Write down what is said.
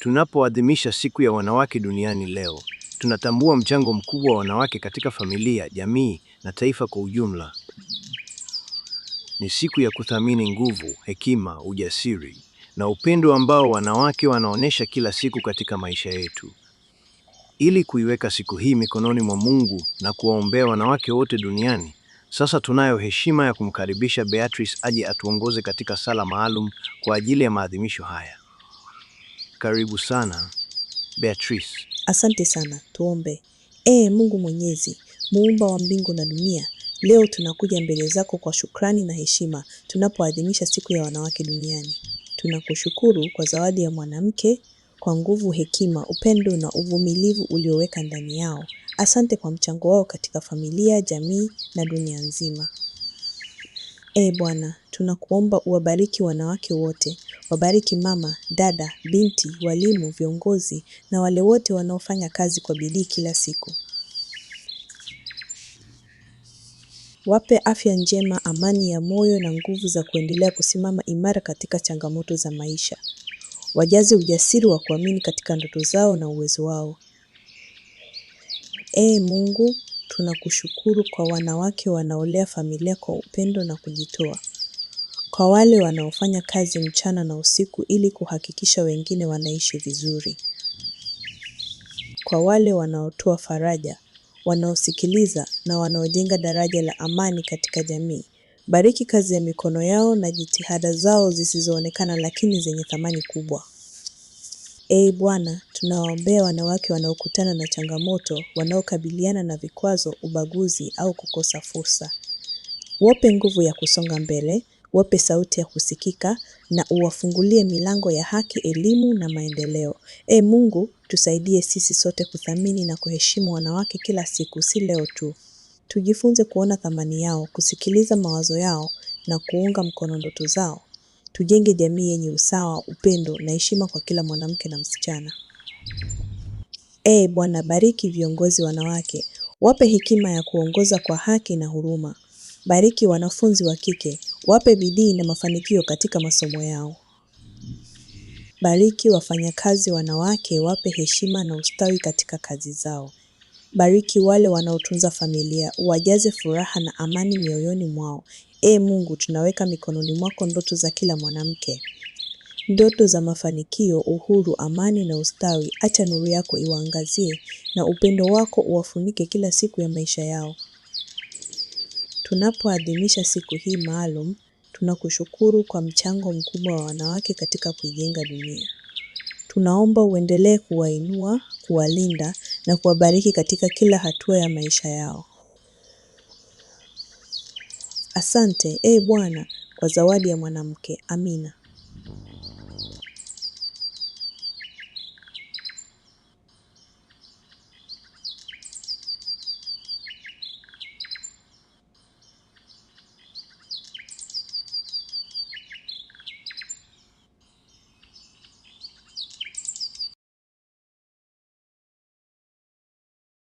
Tunapoadhimisha siku ya wanawake duniani leo, tunatambua mchango mkubwa wa wanawake katika familia, jamii na taifa kwa ujumla. Ni siku ya kuthamini nguvu, hekima, ujasiri na upendo ambao wanawake wanaonesha kila siku katika maisha yetu. Ili kuiweka siku hii mikononi mwa Mungu na kuwaombea wanawake wote duniani, sasa tunayo heshima ya kumkaribisha Beatrice aje atuongoze katika sala maalum kwa ajili ya maadhimisho haya. Karibu sana, Beatrice. Asante sana, tuombe. Mungu Mwenyezi, muumba wa mbingu na dunia, leo tunakuja mbele zako kwa shukrani na heshima tunapoadhimisha siku ya wanawake duniani. Tunakushukuru kwa zawadi ya mwanamke, kwa nguvu, hekima, upendo na uvumilivu ulioweka ndani yao. Asante kwa mchango wao katika familia, jamii na dunia nzima. Bwana, tunakuomba uwabariki wanawake wote. Wabariki mama, dada, binti, walimu, viongozi na wale wote wanaofanya kazi kwa bidii kila siku. Wape afya njema, amani ya moyo na nguvu za kuendelea kusimama imara katika changamoto za maisha. Wajaze ujasiri wa kuamini katika ndoto zao na uwezo wao. Mungu, tunakushukuru kwa wanawake wanaolea familia kwa upendo na kujitoa. Kwa wale wanaofanya kazi mchana na usiku ili kuhakikisha wengine wanaishi vizuri. Kwa wale wanaotoa faraja, wanaosikiliza na wanaojenga daraja la amani katika jamii. Bariki kazi ya mikono yao na jitihada zao zisizoonekana lakini zenye thamani kubwa. Bwana, tunawaombea wanawake wanaokutana na changamoto, wanaokabiliana na vikwazo, ubaguzi au kukosa fursa. Wape nguvu ya kusonga mbele, wape sauti ya kusikika na uwafungulie milango ya haki, elimu na maendeleo. Mungu, tusaidie sisi sote kuthamini na kuheshimu wanawake kila siku, si leo tu. Tujifunze kuona thamani yao, kusikiliza mawazo yao na kuunga mkono ndoto zao. Tujenge jamii yenye usawa, upendo na heshima kwa kila mwanamke na msichana. Bwana, bariki viongozi wanawake, wape hekima ya kuongoza kwa haki na huruma. Bariki wanafunzi wa kike, wape bidii na mafanikio katika masomo yao. Bariki wafanyakazi wanawake, wape heshima na ustawi katika kazi zao. Bariki wale wanaotunza familia, wajaze furaha na amani mioyoni mwao. Mungu, tunaweka mikononi mwako ndoto za kila mwanamke. Ndoto za mafanikio, uhuru, amani na ustawi. Acha nuru yako iwaangazie na upendo wako uwafunike kila siku ya maisha yao. Tunapoadhimisha siku hii maalum, tunakushukuru kwa mchango mkubwa wa wanawake katika kuijenga dunia. Tunaomba uendelee kuwainua, kuwalinda na kuwabariki katika kila hatua ya maisha yao. Asante, Bwana, kwa zawadi ya mwanamke. Amina.